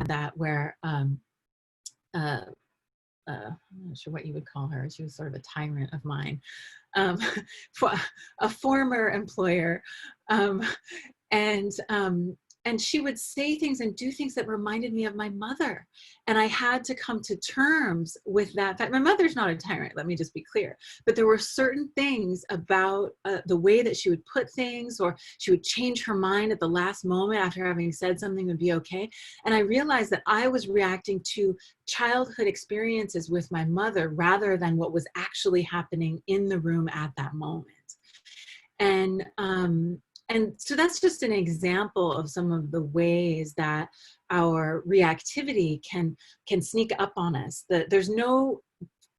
that where I'm not sure what you would call her. She was sort of a tyrant of mine, um, a former employer, um, and and she would say things and do things that reminded me of my mother. And I had to come to terms with that fact. My mother's not a tyrant, let me just be clear. But there were certain things about the way that she would put things, or she would change her mind at the last moment after having said something would be okay. And I realized that I was reacting to childhood experiences with my mother rather than what was actually happening in the room at that moment. And so that's just an example of some of the ways that our reactivity can sneak up on us. There's no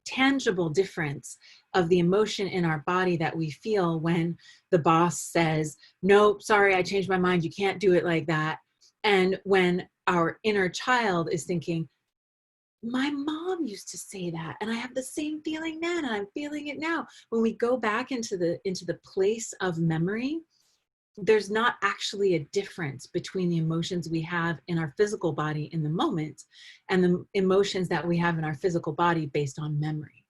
tangible difference of the emotion in our body that we feel when the boss says, nope, sorry, I changed my mind, you can't do it like that. And when our inner child is thinking, my mom used to say that, and I have the same feeling then, and I'm feeling it now. When we go back into the place of memory, there's not actually a difference between the emotions we have in our physical body in the moment and the emotions that we have in our physical body based on memory.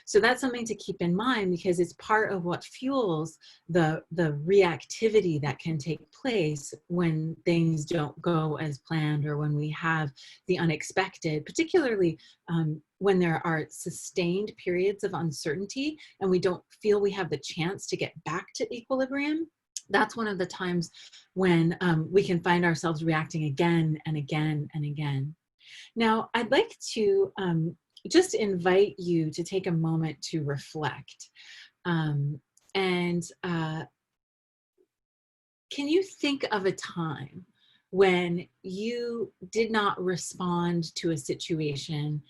So that's something to keep in mind, because it's part of what fuels the reactivity that can take place when things don't go as planned, or when we have the unexpected, particularly when there are sustained periods of uncertainty and we don't feel we have the chance to get back to equilibrium. That's one of the times when we can find ourselves reacting again and again and again. Now, I'd like to just invite you to take a moment to reflect. Can you think of a time when you did not respond to a situation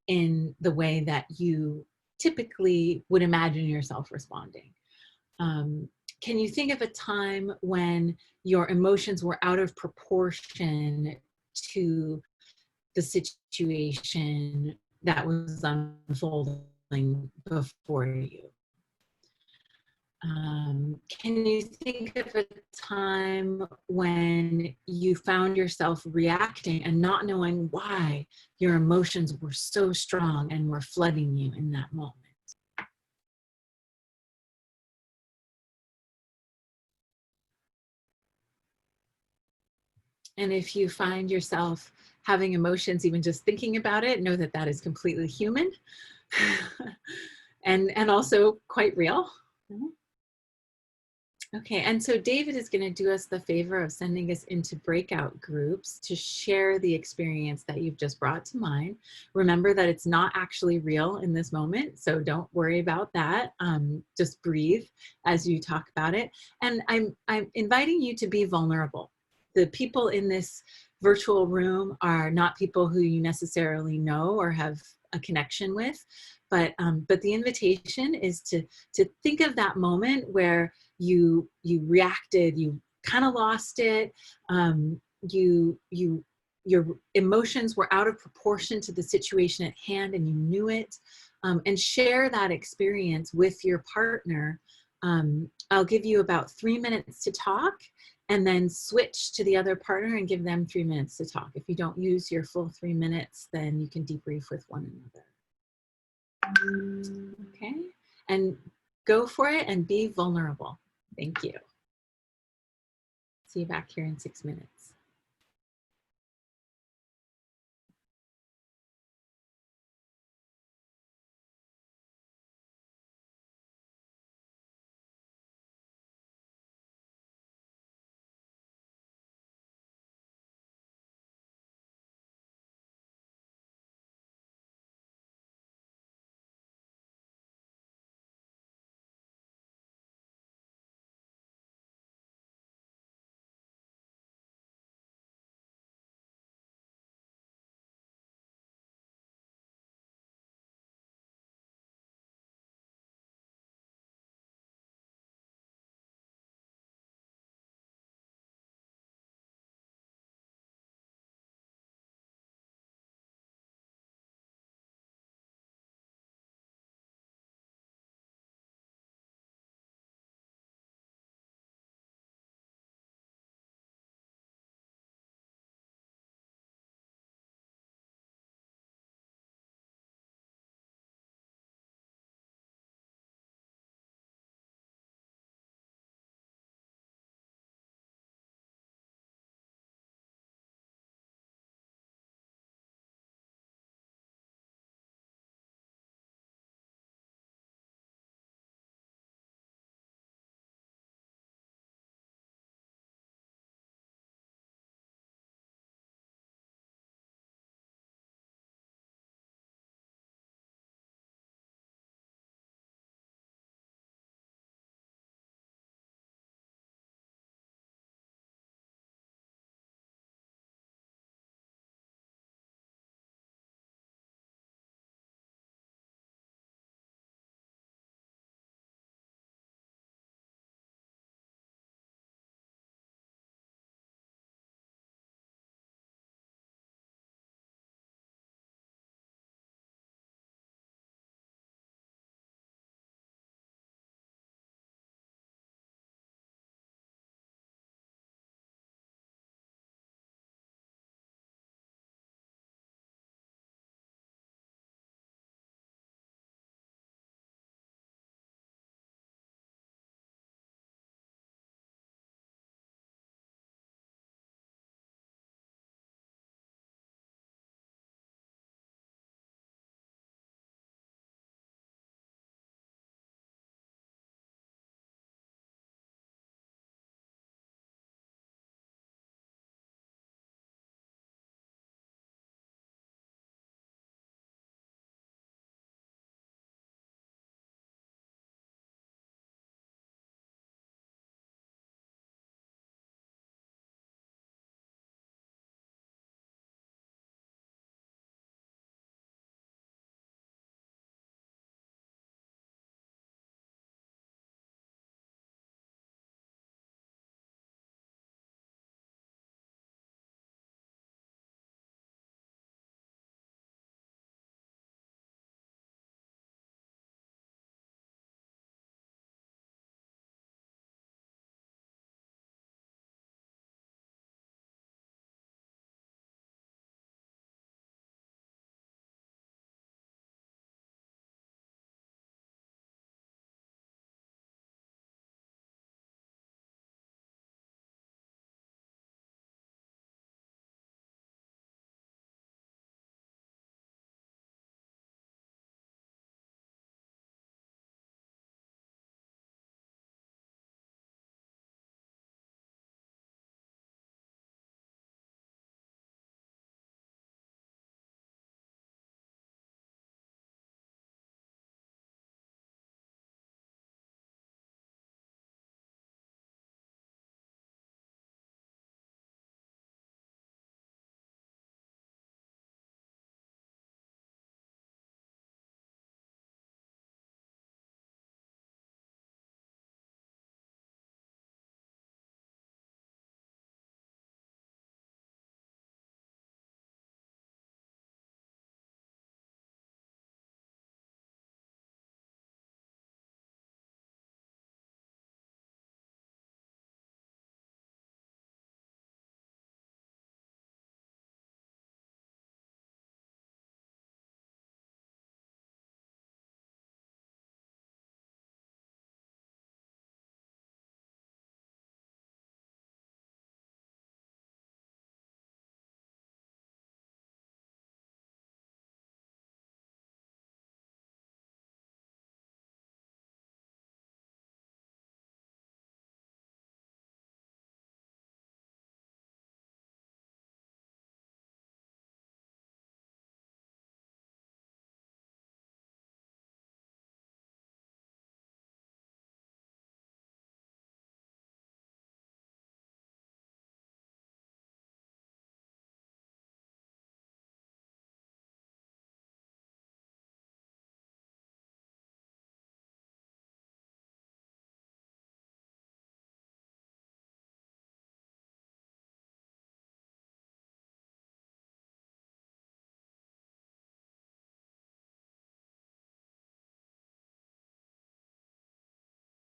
in the way that you typically would imagine yourself responding? Can you think of a time when your emotions were out of proportion to the situation that was unfolding before you? Can you think of a time when you found yourself reacting and not knowing why your emotions were so strong and were flooding you in that moment? And if you find yourself having emotions, even just thinking about it, know that that is completely human and also quite real. Okay, and so David is going to do us the favor of sending us into breakout groups to share the experience that you've just brought to mind. Remember that it's not actually real in this moment, so don't worry about that. Just breathe as you talk about it. And I'm inviting you to be vulnerable. The people in this virtual room are not people who you necessarily know or have a connection with, but the invitation is to think of that moment where you reacted, you kind of lost it, your emotions were out of proportion to the situation at hand and you knew it, and share that experience with your partner. I'll give you about 3 minutes to talk, and then switch to the other partner and give them 3 minutes to talk. If you don't use your full 3 minutes, then you can debrief with one another. Okay, and go for it and be vulnerable. Thank you. See you back here in 6 minutes.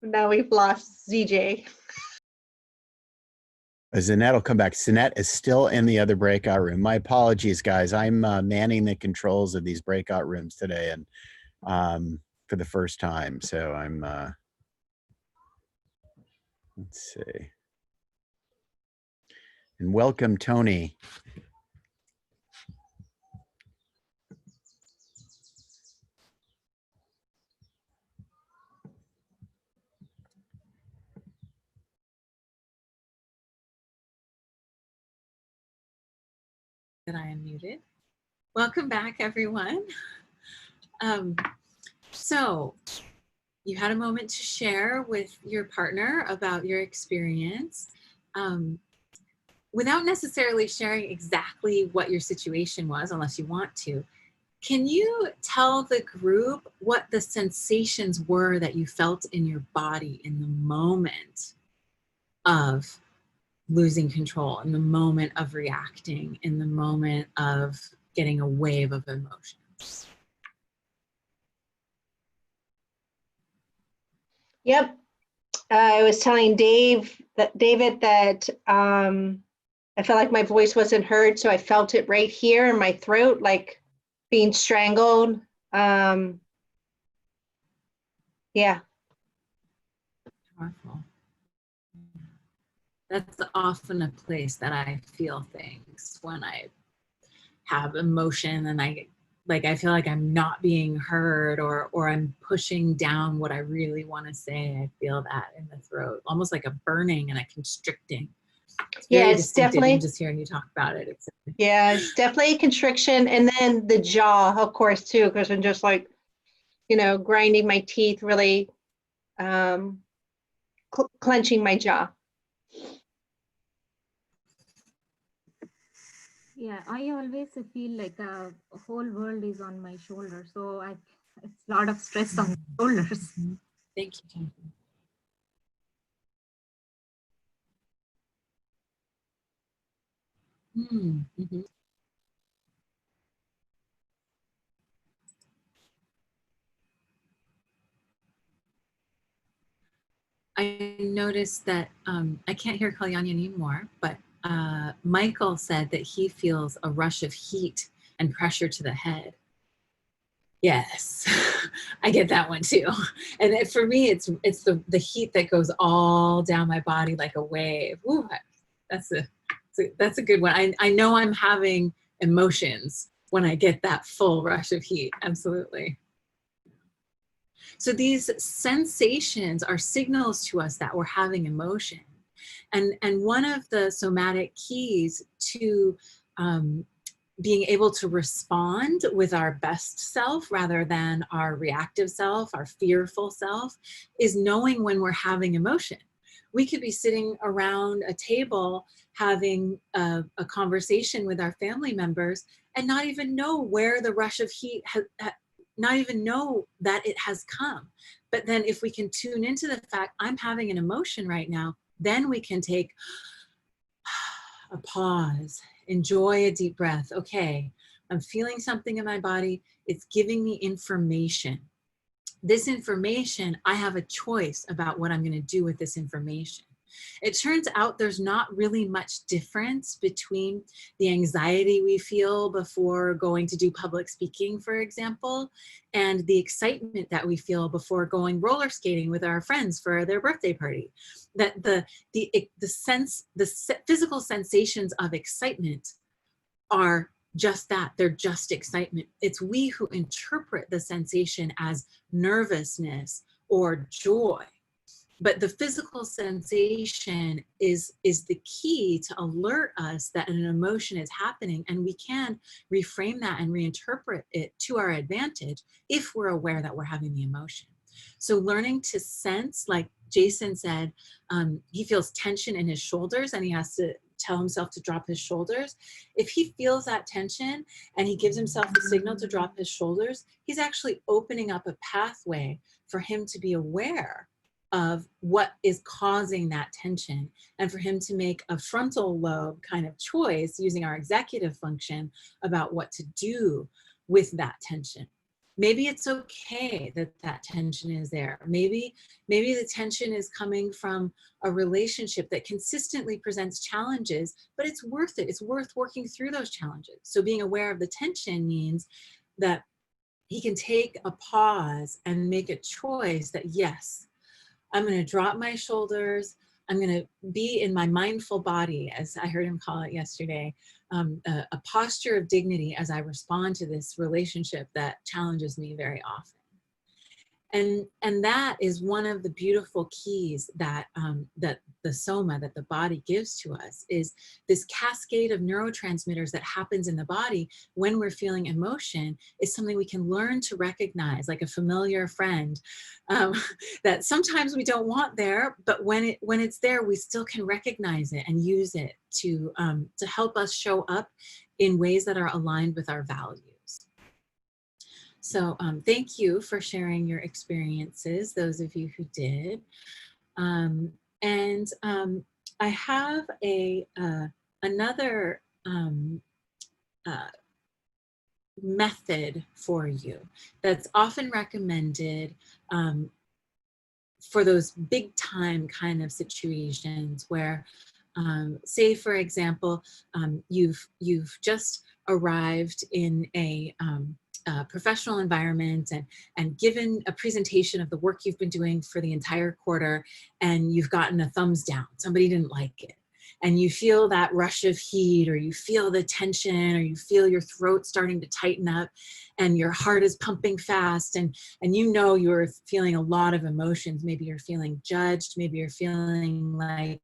Now we've lost ZJ. Zanette will come back. Zanette is still in the other breakout room. My apologies, guys. I'm manning the controls of these breakout rooms today, and for the first time. So I'm, let's see. And welcome, Tony. That I am muted. Welcome back, everyone. So you had a moment to share with your partner about your experience. Without necessarily sharing exactly what your situation was, unless you want to, can you tell the group what the sensations were that you felt in your body in the moment of losing control, in the moment of reacting, in the moment of getting a wave of emotions? Yep. I was telling David that I felt like my voice wasn't heard, so I felt it right here in my throat, like being strangled. Yeah. Powerful. That's often a place that I feel things when I have emotion and I feel like I'm not being heard, or I'm pushing down what I really want to say. I feel that in the throat, almost like a burning and a constricting. It's very distinctive, definitely. even just hearing you talk about it. It's definitely a constriction, and then the jaw, of course, too, because I'm just like, grinding my teeth, really clenching my jaw. Yeah, I always feel like a whole world is on my shoulder. So it's a lot of stress on my shoulders. Thank you, Jennifer. Mm-hmm. I noticed that I can't hear Kalyani anymore, but Michael said that he feels a rush of heat and pressure to the head. Yes, I get that one too. And for me, it's the heat that goes all down my body like a wave. Ooh, that's a good one. I know I'm having emotions when I get that full rush of heat. Absolutely. So these sensations are signals to us that we're having emotion. And one of the somatic keys to being able to respond with our best self rather than our reactive self, our fearful self, is knowing when we're having emotion. We could be sitting around a table having a conversation with our family members and not even know where the rush of heat not even know that it has come. But then if we can tune into the fact I'm having an emotion right now, then we can take a pause, enjoy a deep breath. Okay, I'm feeling something in my body. It's giving me information. This information, I have a choice about what I'm going to do with this information. It turns out there's not really much difference between the anxiety we feel before going to do public speaking, for example, and the excitement that we feel before going roller skating with our friends for their birthday party. That the physical sensations of excitement are just that. They're just excitement. It's we who interpret the sensation as nervousness or joy. But the physical sensation is the key to alert us that an emotion is happening, and we can reframe that and reinterpret it to our advantage if we're aware that we're having the emotion. So learning to sense, like Jason said, he feels tension in his shoulders and he has to tell himself to drop his shoulders. If he feels that tension and he gives himself the signal to drop his shoulders, he's actually opening up a pathway for him to be aware of what is causing that tension, and for him to make a frontal lobe kind of choice using our executive function about what to do with that tension. maybe it's okay that that tension is there. Maybe the tension is coming from a relationship that consistently presents challenges, but it's worth it. It's worth working through those challenges. So being aware of the tension means that he can take a pause and make a choice that, yes, I'm going to drop my shoulders. I'm going to be in my mindful body, as I heard him call it yesterday, a posture of dignity as I respond to this relationship that challenges me very often. And that is one of the beautiful keys that that the soma, that the body gives to us, is this cascade of neurotransmitters that happens in the body when we're feeling emotion is something we can learn to recognize, like a familiar friend that sometimes we don't want there, but when it's there, we still can recognize it and use it to help us show up in ways that are aligned with our values. So thank you for sharing your experiences, those of you who did. I have another method for you that's often recommended for those big time kind of situations where, say for example, you've just arrived in a professional environment and given a presentation of the work you've been doing for the entire quarter, and you've gotten a thumbs down. Somebody didn't like it. And you feel that rush of heat, or you feel the tension, or you feel your throat starting to tighten up and your heart is pumping fast, and you know you're feeling a lot of emotions. Maybe you're feeling judged. Maybe you're feeling like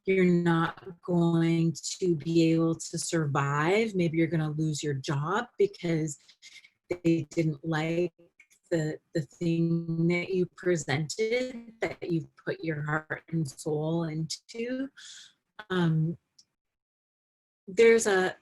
you're not going to be able to survive. Maybe you're going to lose your job because they didn't like the thing that you presented, that you put your heart and soul into. There's a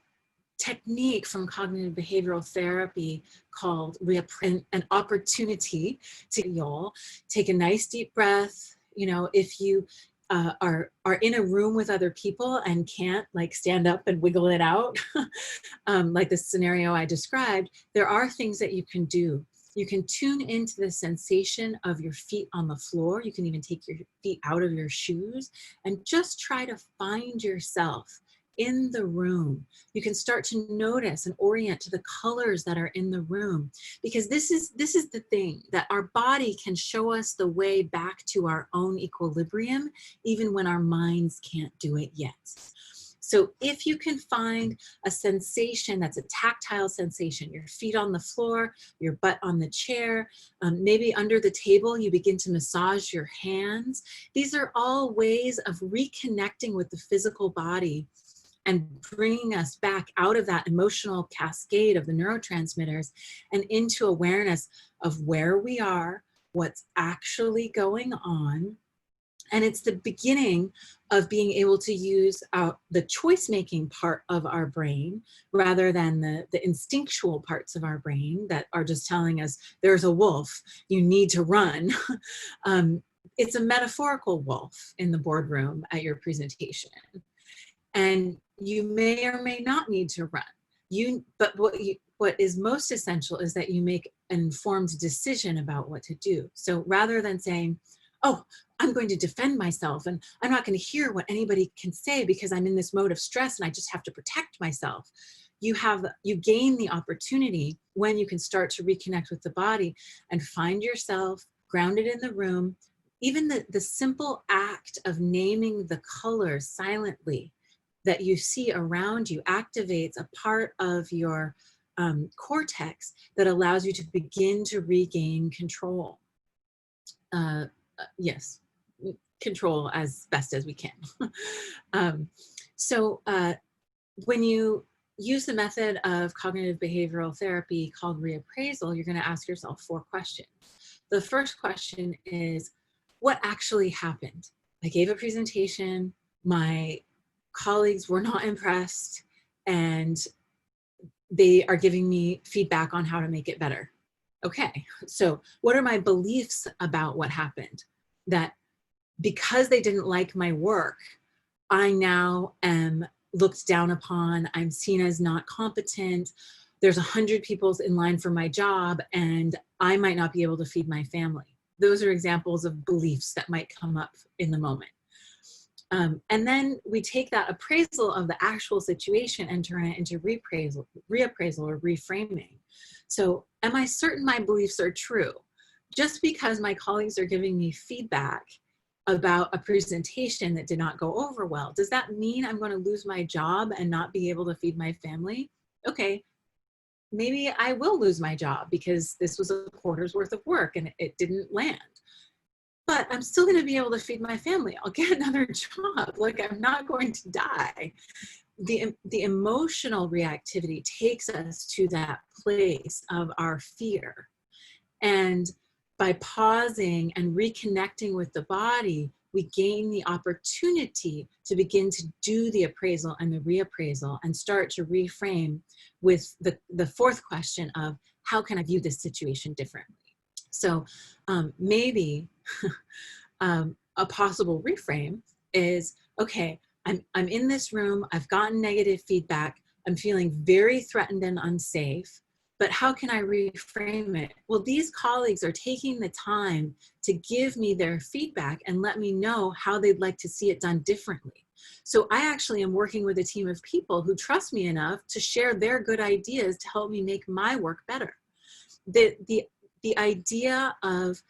technique from cognitive behavioral therapy called an opportunity to YOL. Take a nice deep breath. You know, if you are in a room with other people and can't like stand up and wiggle it out, like the scenario I described, there are things that you can do. You can tune into the sensation of your feet on the floor. You can even take your feet out of your shoes and just try to find yourself in the room. You can start to notice and orient to the colors that are in the room, because this is the thing, that our body can show us the way back to our own equilibrium, even when our minds can't do it yet. So if you can find a sensation that's a tactile sensation, your feet on the floor, your butt on the chair, maybe under the table, you begin to massage your hands. These are all ways of reconnecting with the physical body and bringing us back out of that emotional cascade of the neurotransmitters and into awareness of where we are, what's actually going on. And it's the beginning of being able to use the choice-making part of our brain rather than the instinctual parts of our brain that are just telling us, there's a wolf, you need to run. It's a metaphorical wolf in the boardroom at your presentation. And you may or may not need to run. But what is most essential is that you make an informed decision about what to do. So rather than saying, oh, I'm going to defend myself and I'm not going to hear what anybody can say because I'm in this mode of stress and I just have to protect myself. You gain the opportunity when you can start to reconnect with the body and find yourself grounded in the room. Even the simple act of naming the colors silently that you see around you activates a part of your cortex that allows you to begin to regain control. Yes, control as best as we can. So when you use the method of cognitive behavioral therapy called reappraisal, you're going to ask yourself 4 questions. The first question is, what actually happened? I gave a presentation, my colleagues were not impressed, and they are giving me feedback on how to make it better. Okay, so what are my beliefs about what happened? That because they didn't like my work, I now am looked down upon, I'm seen as not competent. there's 100 people in line for my job and I might not be able to feed my family. Those are examples of beliefs that might come up in the moment. And then we take that appraisal of the actual situation and turn it into reappraisal or reframing. So am I certain my beliefs are true? Just because my colleagues are giving me feedback about a presentation that did not go over well, does that mean I'm going to lose my job and not be able to feed my family? Okay, maybe I will lose my job because this was a quarter's worth of work and it didn't land. But I'm still going to be able to feed my family. I'll get another job. Like, I'm not going to die. The emotional reactivity takes us to that place of our fear. And by pausing and reconnecting with the body, we gain the opportunity to begin to do the appraisal and the reappraisal and start to reframe with the fourth question of, how can I view this situation differently? So maybe a possible reframe is, okay, I'm in this room, I've gotten negative feedback, I'm feeling very threatened and unsafe, but how can I reframe it? Well, these colleagues are taking the time to give me their feedback and let me know how they'd like to see it done differently. So I actually am working with a team of people who trust me enough to share their good ideas to help me make my work better. The idea of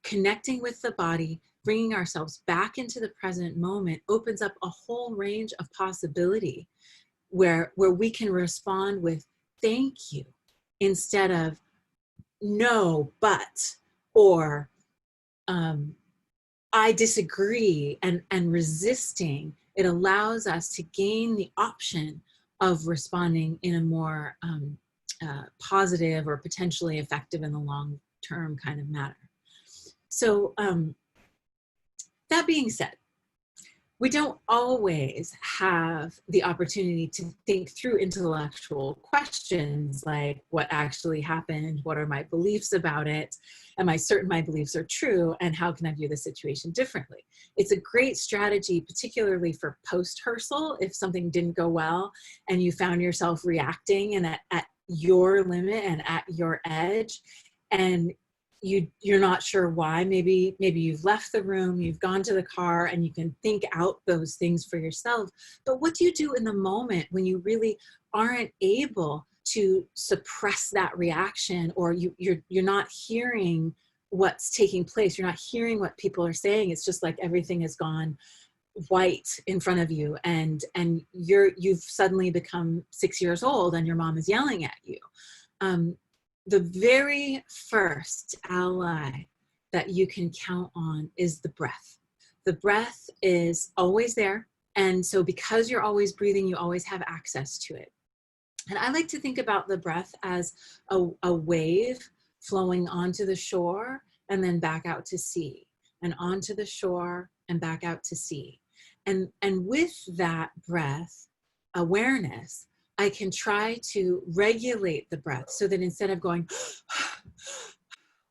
connecting with the body, bringing ourselves back into the present moment opens up a whole range of possibility where we can respond with thank you instead of no, but, or I disagree and resisting. It allows us to gain the option of responding in a more positive or potentially effective in the long term kind of manner. So that being said, we don't always have the opportunity to think through intellectual questions like what actually happened, what are my beliefs about it, am I certain my beliefs are true, and how can I view the situation differently? It's a great strategy, particularly for post-rehearsal, if something didn't go well and you found yourself reacting and at your limit and at your edge, and you're not sure why. Maybe you've left the room, you've gone to the car, and you can think out those things for yourself. But what do you do in the moment when you really aren't able to suppress that reaction, or you're not hearing what's taking place, you're not hearing what people are saying? It's just like everything has gone white in front of you, and you've suddenly become 6 years old and your mom is yelling at you. The very first ally that you can count on is the breath. The breath is always there. And so because you're always breathing, you always have access to it. And I like to think about the breath as a wave flowing onto the shore and then back out to sea, and onto the shore and back out to sea. And with that breath awareness, I can try to regulate the breath so that instead of going,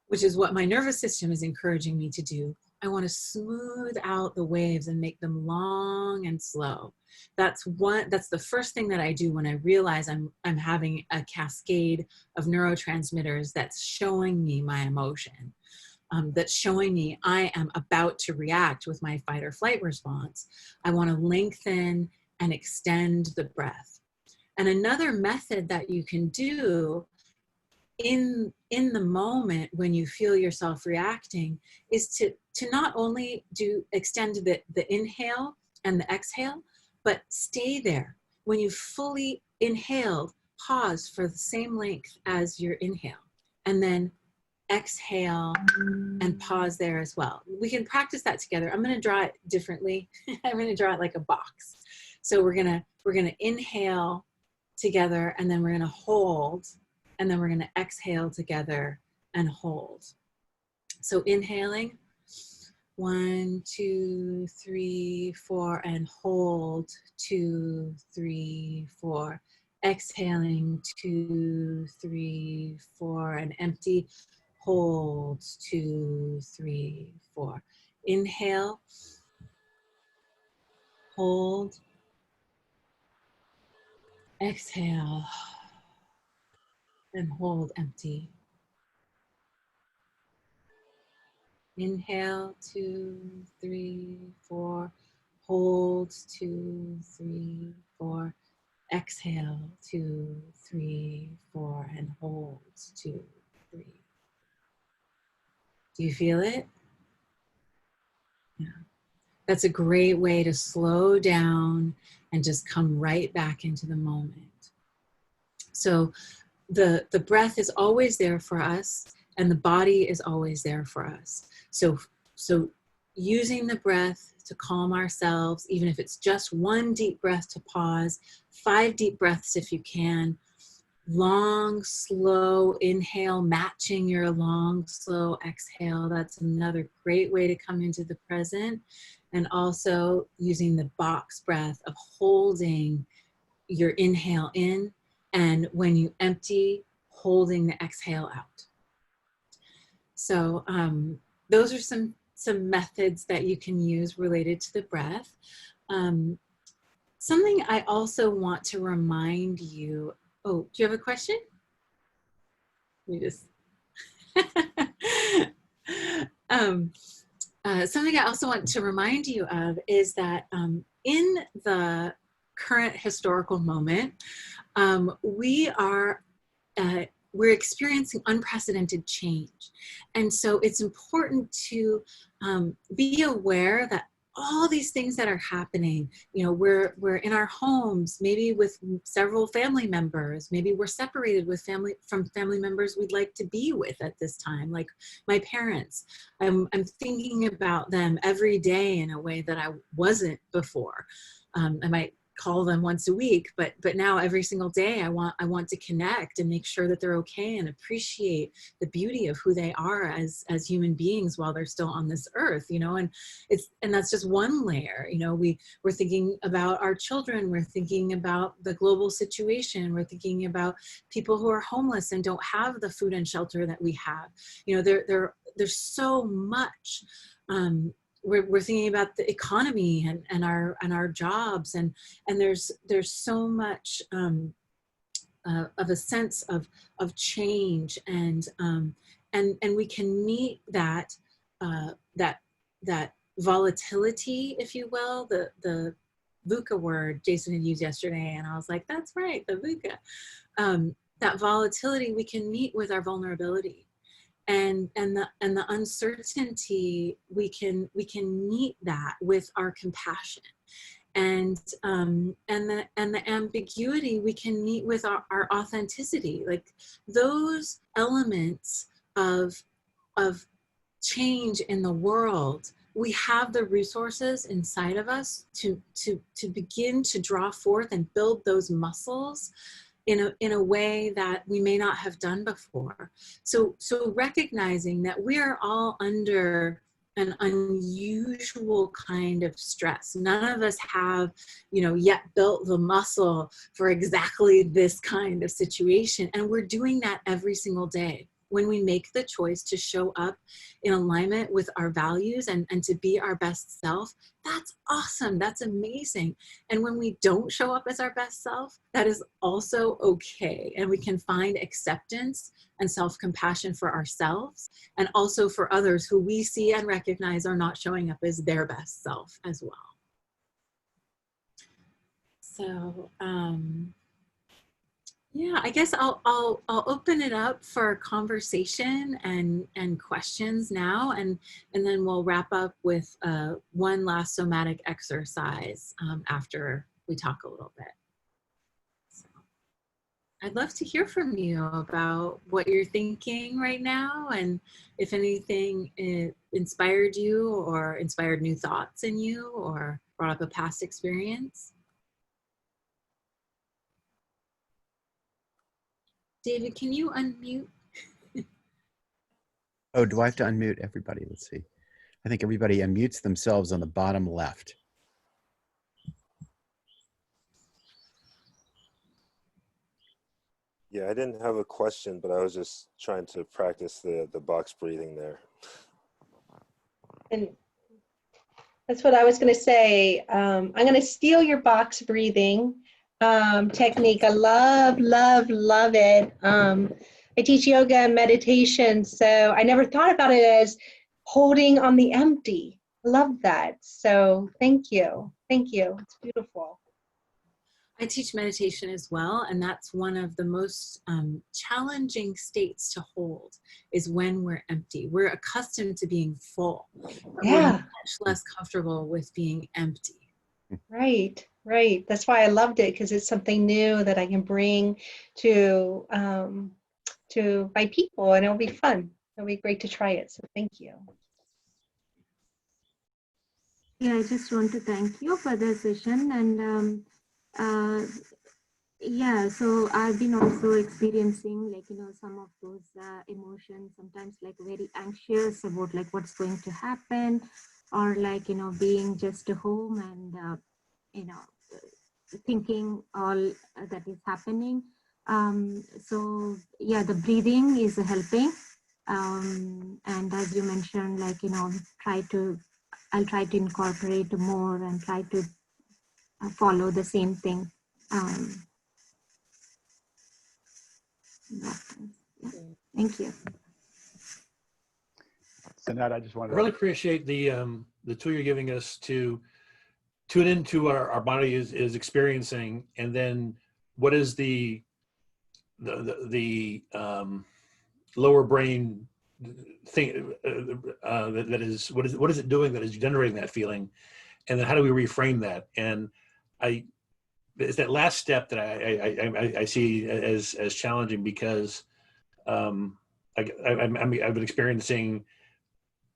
which is what my nervous system is encouraging me to do, I want to smooth out the waves and make them long and slow. That's the first thing that I do when I realize I'm having a cascade of neurotransmitters that's showing me my emotion, that's showing me I am about to react with my fight or flight response. I want to lengthen and extend the breath. And another method that you can do in the moment when you feel yourself reacting is to not only extend the inhale and the exhale, but stay there. When you fully inhaled, pause for the same length as your inhale, and then exhale and pause there as well. We can practice that together. I'm going to draw it differently. I'm going to draw it like a box. So we're going to inhale together, and then we're going to hold, and then we're going to exhale together and hold. So inhaling, 1, 2, 3, 4, and hold, 2, 3, 4. Exhaling, 2, 3, 4, and empty, hold, 2, 3, 4. Inhale, hold, exhale, and hold empty. Inhale, 2, 3, 4. Hold, 2, 3, 4. Exhale, 2, 3, 4, and hold, 2, 3. Do you feel it? Yeah. That's a great way to slow down and just come right back into the moment. So the breath is always there for us, and the body is always there for us. So using the breath to calm ourselves, even if it's just one deep breath to pause, 5 deep breaths if you can, long, slow inhale, matching your long, slow exhale. That's another great way to come into the present. And also using the box breath of holding your inhale in, and when you empty, holding the exhale out. So those are some methods that you can use related to the breath. Something I also want to remind you, oh, do you have a question? Something I also want to remind you of is that in the current historical moment, we're experiencing unprecedented change. And so it's important to be aware that all these things that are happening, you know, we're in our homes, maybe with several family members, maybe we're separated from family members we'd like to be with at this time, like my parents. I'm thinking about them every day in a way that I wasn't before. I might call them once a week, but now every single day I want to connect and make sure that they're okay and appreciate the beauty of who they are as human beings while they're still on this earth, you know. And that's just one layer, you know. We're thinking about our children, we're thinking about the global situation, we're thinking about people who are homeless and don't have the food and shelter that we have, you know. There's so much. We're thinking about the economy and our jobs, and there's so much of a sense of change, and we can meet that volatility, if you will, the VUCA word Jason had used yesterday, and I was like, that's right, the VUCA. That volatility we can meet with our vulnerability. And the uncertainty, we can meet that with our compassion, and the ambiguity we can meet with our authenticity. Like those elements of change in the world, we have the resources inside of us to begin to draw forth and build those muscles in a way that we may not have done before. So recognizing that we are all under an unusual kind of stress. None of us have, you know, yet built the muscle for exactly this kind of situation. And we're doing that every single day. When we make the choice to show up in alignment with our values and to be our best self, that's awesome, that's amazing. And when we don't show up as our best self, that is also okay. And we can find acceptance and self-compassion for ourselves, and also for others who we see and recognize are not showing up as their best self as well. So, yeah, I guess I'll open it up for conversation and questions now, and then we'll wrap up with one last somatic exercise after we talk a little bit. So I'd love to hear from you about what you're thinking right now, and if anything inspired you or inspired new thoughts in you or brought up a past experience. David, can you unmute? Oh, do I have to unmute everybody? Let's see. I think everybody unmutes themselves on the bottom left. Yeah, I didn't have a question, but I was just trying to practice the box breathing there. And that's what I was going to say. I'm going to steal your box breathing. technique. I love, love, love it. I teach yoga and meditation, so I never thought about it as holding on the empty. Love that. So thank you. Thank you. It's beautiful. I teach meditation as well, and that's one of the most challenging states to hold, is when we're empty. We're accustomed to being full, but Yeah. we're much less comfortable with being empty. Right, right. That's why I loved it, because it's something new that I can bring to my people, and it'll be fun. It'll be great to try it. So thank you. Yeah, I just want to thank you for the session. And yeah, so I've been also experiencing, like, some of those emotions, sometimes like very anxious about like what's going to happen, or like, being just home and, thinking all that is happening. So yeah, the breathing is helping. And as you mentioned, like, I'll try to incorporate more and try to follow the same thing. Yeah. Thank you. Zanette, I just wanted I really appreciate the tool you're giving us to tune into what our body is experiencing, and then what is the lower brain thing that is, what is it doing that is generating that feeling, and then how do we reframe that? And it's that last step that I see as challenging, because I've been experiencing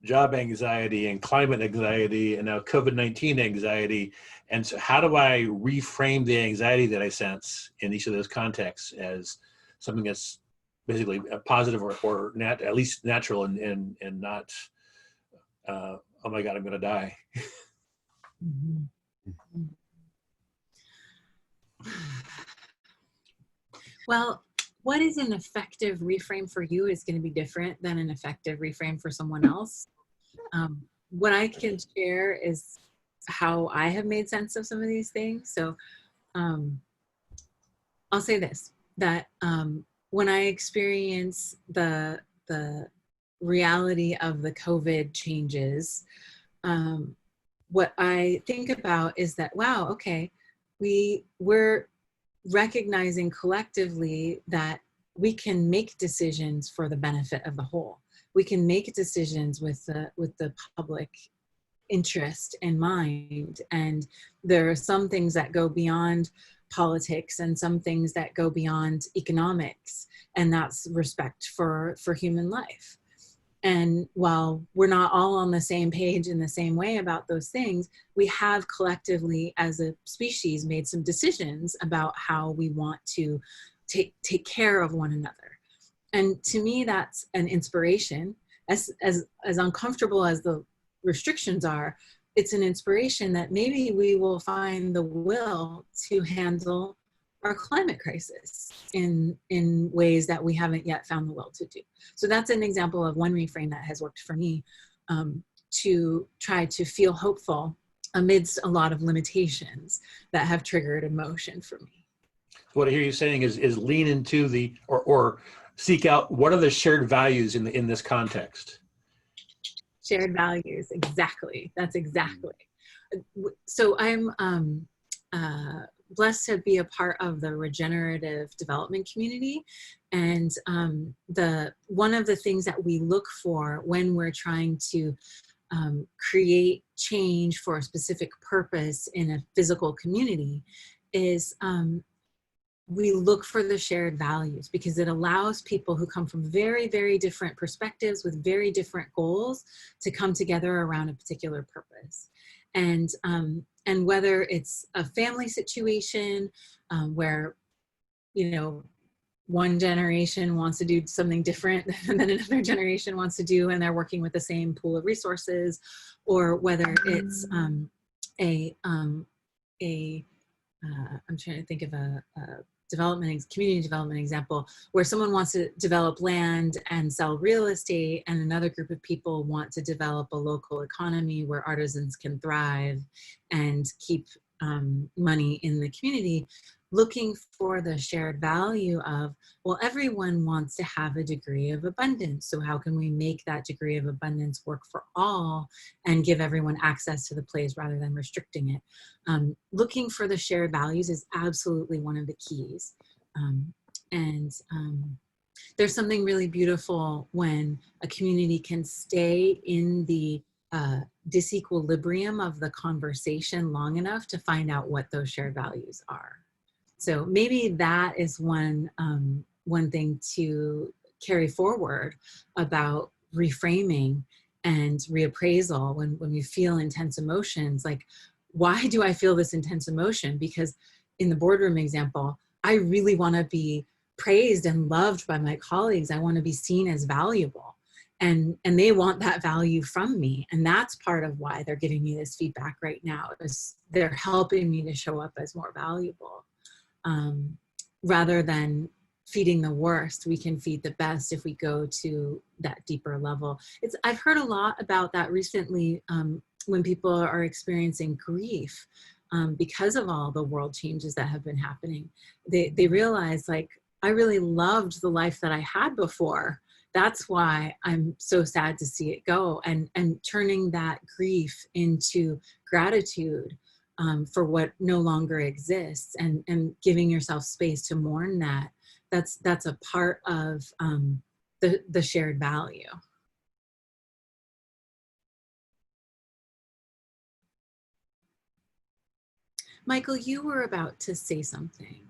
job anxiety and climate anxiety and now COVID-19 anxiety. And so how do I reframe the anxiety that I sense in each of those contexts as something that's basically positive or at least natural and not, oh my God, I'm going to die. Well, what is an effective reframe for you is going to be different than an effective reframe for someone else. What I can share is how I have made sense of some of these things. So I'll say this, that when I experience the reality of the COVID changes, what I think about is that, wow, okay, we're recognizing collectively that we can make decisions for the benefit of the whole. We can make decisions with the public interest in mind. And there are some things that go beyond politics and some things that go beyond economics, and that's respect for human life. And while we're not all on the same page in the same way about those things, we have collectively as a species made some decisions about how we want to take care of one another. And to me, that's an inspiration. As uncomfortable as the restrictions are, it's an inspiration that maybe we will find the will to handle our climate crisis in ways that we haven't yet found the will to do. So that's an example of one reframe that has worked for me, to try to feel hopeful amidst a lot of limitations that have triggered emotion for me. What I hear you saying is lean into or seek out what are the shared values in this context. Shared values, exactly. That's exactly. So I'm blessed to be a part of the regenerative development community. And one of the things that we look for when we're trying to create change for a specific purpose in a physical community is we look for the shared values, because it allows people who come from very, very different perspectives with very different goals to come together around a particular purpose. And whether it's a family situation where, one generation wants to do something different than another generation wants to do, and they're working with the same pool of resources, or whether it's I'm trying to think of a community development example where someone wants to develop land and sell real estate, and another group of people want to develop a local economy where artisans can thrive and keep money in the community. looking for the shared value of, well, everyone wants to have a degree of abundance. So how can we make that degree of abundance work for all and give everyone access to the place rather than restricting it? Looking for the shared values is absolutely one of the keys. There's something really beautiful when a community can stay in the disequilibrium of the conversation long enough to find out what those shared values are. So maybe that is one thing to carry forward about reframing and reappraisal when we feel intense emotions. Like, why do I feel this intense emotion? Because in the boardroom example, I really want to be praised and loved by my colleagues. I want to be seen as valuable. And they want that value from me. And that's part of why they're giving me this feedback right now, is they're helping me to show up as more valuable. Rather than feeding the worst, we can feed the best if we go to that deeper level. I've heard a lot about that recently when people are experiencing grief because of all the world changes that have been happening. They realize, like, I really loved the life that I had before. That's why I'm so sad to see it go. And turning that grief into gratitude for what no longer exists, and giving yourself space to mourn that. That's a part of the shared value. Michael, you were about to say something.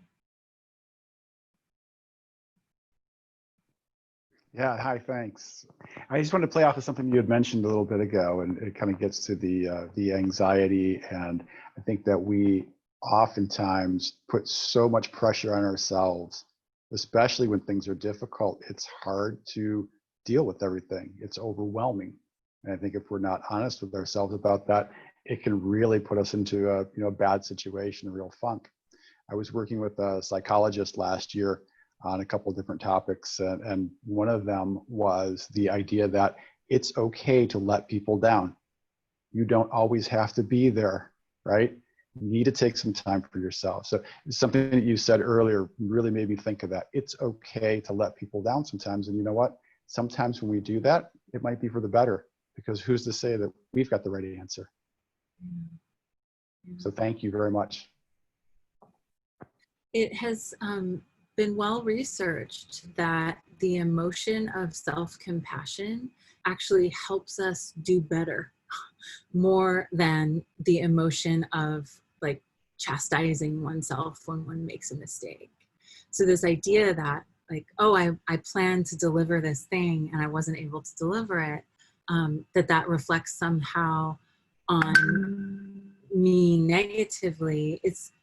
Yeah, hi, thanks. I just wanted to play off of something you had mentioned a little bit ago, and it kind of gets to the anxiety. And I think that we oftentimes put so much pressure on ourselves, especially when things are difficult. It's hard to deal with everything. It's overwhelming. And I think if we're not honest with ourselves about that, it can really put us into a bad situation, a real funk. I was working with a psychologist last year on a couple of different topics. And one of them was the idea that it's okay to let people down. You don't always have to be there, right? You need to take some time for yourself. So something that you said earlier really made me think of that. It's okay to let people down sometimes. And you know what? Sometimes when we do that, it might be for the better, because who's to say that we've got the right answer? So thank you very much. It has been well researched that the emotion of self-compassion actually helps us do better more than the emotion of, like, chastising oneself when one makes a mistake. So this idea that, like, oh, I planned to deliver this thing and I wasn't able to deliver it, that reflects somehow on me negatively. It's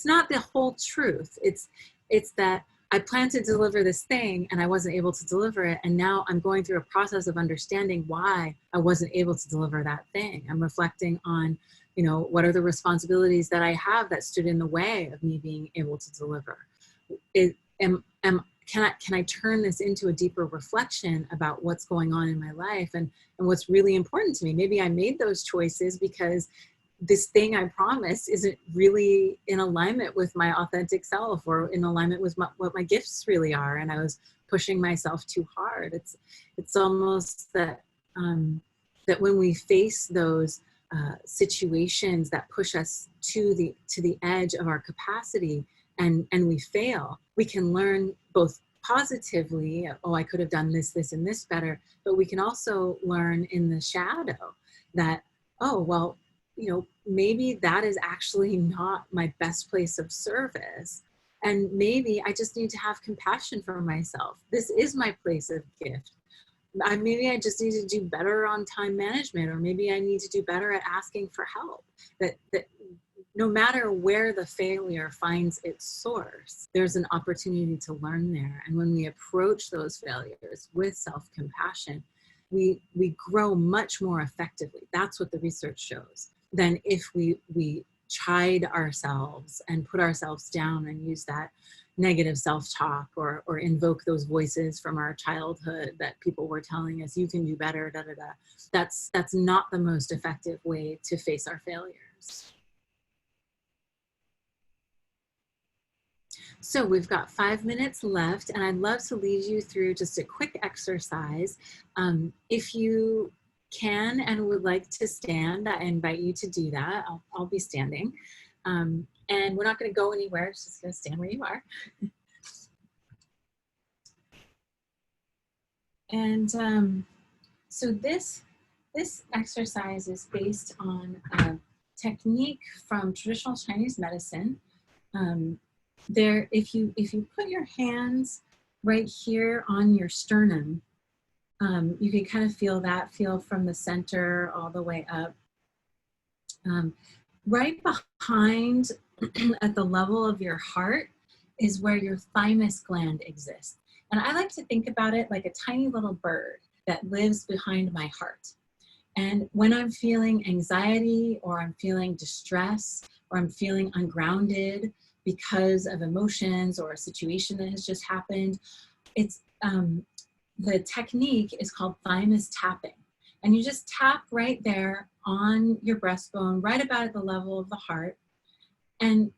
not the whole truth. It's that I planned to deliver this thing and I wasn't able to deliver it. And now I'm going through a process of understanding why I wasn't able to deliver that thing. I'm reflecting on, what are the responsibilities that I have that stood in the way of me being able to deliver? Can I turn this into a deeper reflection about what's going on in my life and what's really important to me? Maybe I made those choices because this thing I promised isn't really in alignment with my authentic self, or in alignment with what my gifts really are, and I was pushing myself too hard. It's almost that that when we face those situations that push us to the edge of our capacity, and we fail, we can learn both positively, oh, I could have done this, and this better, but we can also learn in the shadow that, oh, well, maybe that is actually not my best place of service. And maybe I just need to have compassion for myself. This is my place of gift. Maybe I just need to do better on time management, or maybe I need to do better at asking for help. That no matter where the failure finds its source, there's an opportunity to learn there. And when we approach those failures with self-compassion, we grow much more effectively. That's what the research shows, than if we chide ourselves and put ourselves down and use that negative self-talk, or invoke those voices from our childhood that people were telling us, you can do better, da da da. That's not the most effective way to face our failures. So we've got 5 minutes left, and I'd love to lead you through just a quick exercise. If you can and would like to stand, I invite you to do that. I'll be standing. And we're not going to go anywhere. It's just going to stand where you are. And so this exercise is based on a technique from traditional Chinese medicine. If you put your hands right here on your sternum, you can kind of feel from the center all the way up. Right behind at the level of your heart is where your thymus gland exists. And I like to think about it like a tiny little bird that lives behind my heart. And when I'm feeling anxiety, or I'm feeling distress, or I'm feeling ungrounded because of emotions or a situation that has just happened, it's the technique is called thymus tapping. And you just tap right there on your breastbone, right about at the level of the heart. And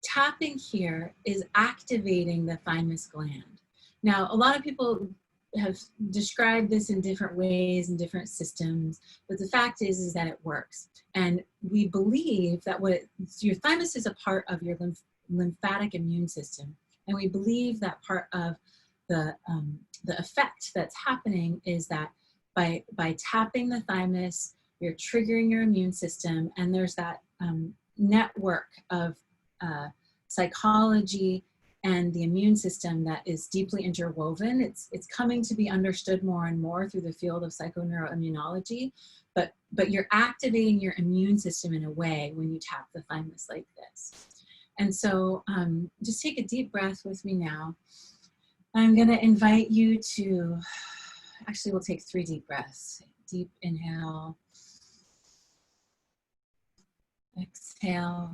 tapping here is activating the thymus gland. Now, a lot of people have described this in different ways, in different systems, but the fact is that it works. And we believe that your thymus is a part of your lymphatic immune system. And we believe that part of the effect that's happening is that by tapping the thymus, you're triggering your immune system, and there's that network of psychology and the immune system that is deeply interwoven. It's coming to be understood more and more through the field of psychoneuroimmunology, but you're activating your immune system in a way when you tap the thymus like this. And so just take a deep breath with me now. I'm gonna invite you to, actually we'll take 3 deep breaths. Deep inhale, exhale.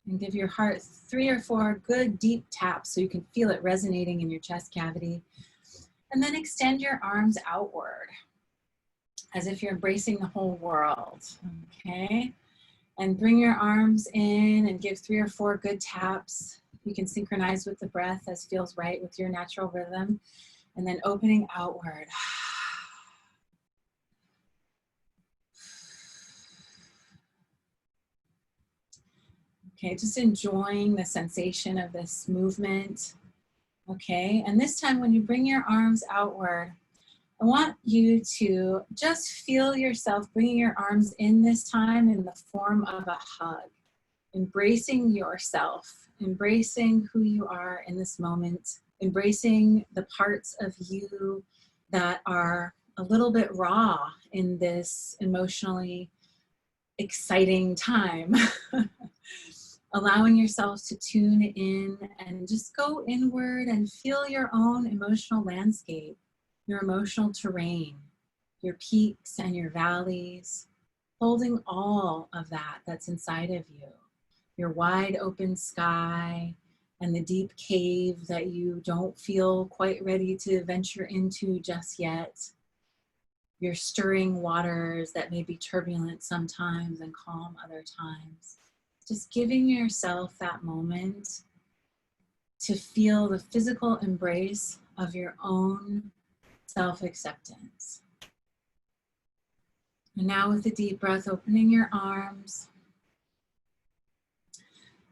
And give your heart 3 or 4 good deep taps so you can feel it resonating in your chest cavity. And then extend your arms outward as if you're embracing the whole world, okay? And bring your arms in and give 3 or 4 good taps. You can synchronize with the breath as feels right with your natural rhythm. And then opening outward. Okay, just enjoying the sensation of this movement. Okay, and this time when you bring your arms outward, I want you to just feel yourself bringing your arms in this time in the form of a hug. Embracing yourself, embracing who you are in this moment, embracing the parts of you that are a little bit raw in this emotionally exciting time. Allowing yourself to tune in and just go inward and feel your own emotional landscape, your emotional terrain, your peaks and your valleys, holding all of that that's inside of you, your wide open sky and the deep cave that you don't feel quite ready to venture into just yet, your stirring waters that may be turbulent sometimes and calm other times. Just giving yourself that moment to feel the physical embrace of your own self-acceptance. And now with a deep breath, opening your arms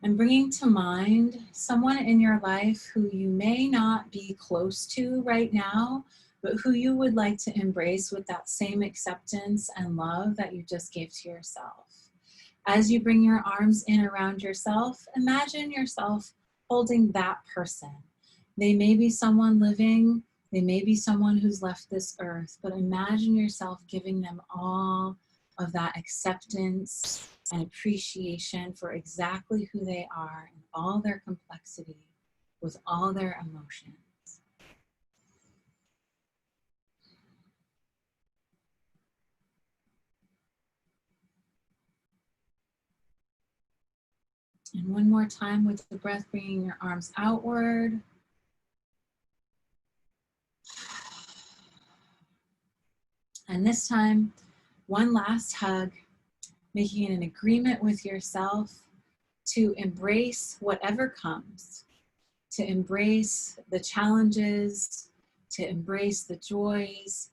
and bringing to mind someone in your life who you may not be close to right now, but who you would like to embrace with that same acceptance and love that you just gave to yourself. As you bring your arms in around yourself, imagine yourself holding that person. They may be someone living, they may be someone who's left this earth, but imagine yourself giving them all of that acceptance and appreciation for exactly who they are and all their complexity with all their emotions. And one more time with the breath, bringing your arms outward. And this time, one last hug, making an agreement with yourself to embrace whatever comes, to embrace the challenges, to embrace the joys,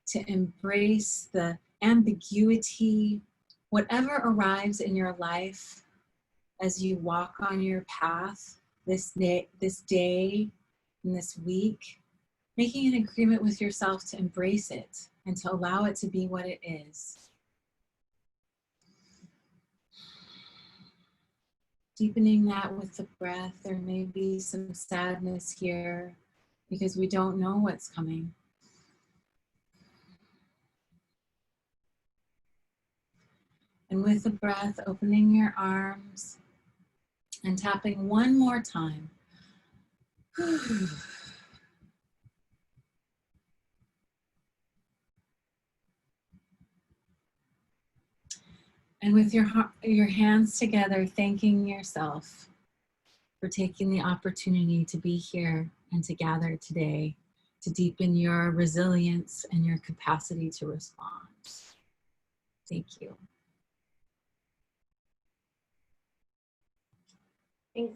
to embrace the ambiguity, whatever arrives in your life as you walk on your path this day and this week, making an agreement with yourself to embrace it and to allow it to be what it is. Deepening that with the breath. There may be some sadness here because we don't know what's coming. And with the breath, opening your arms and tapping one more time. And with your hands together, thanking yourself for taking the opportunity to be here and to gather today to deepen your resilience and your capacity to respond. Thank you.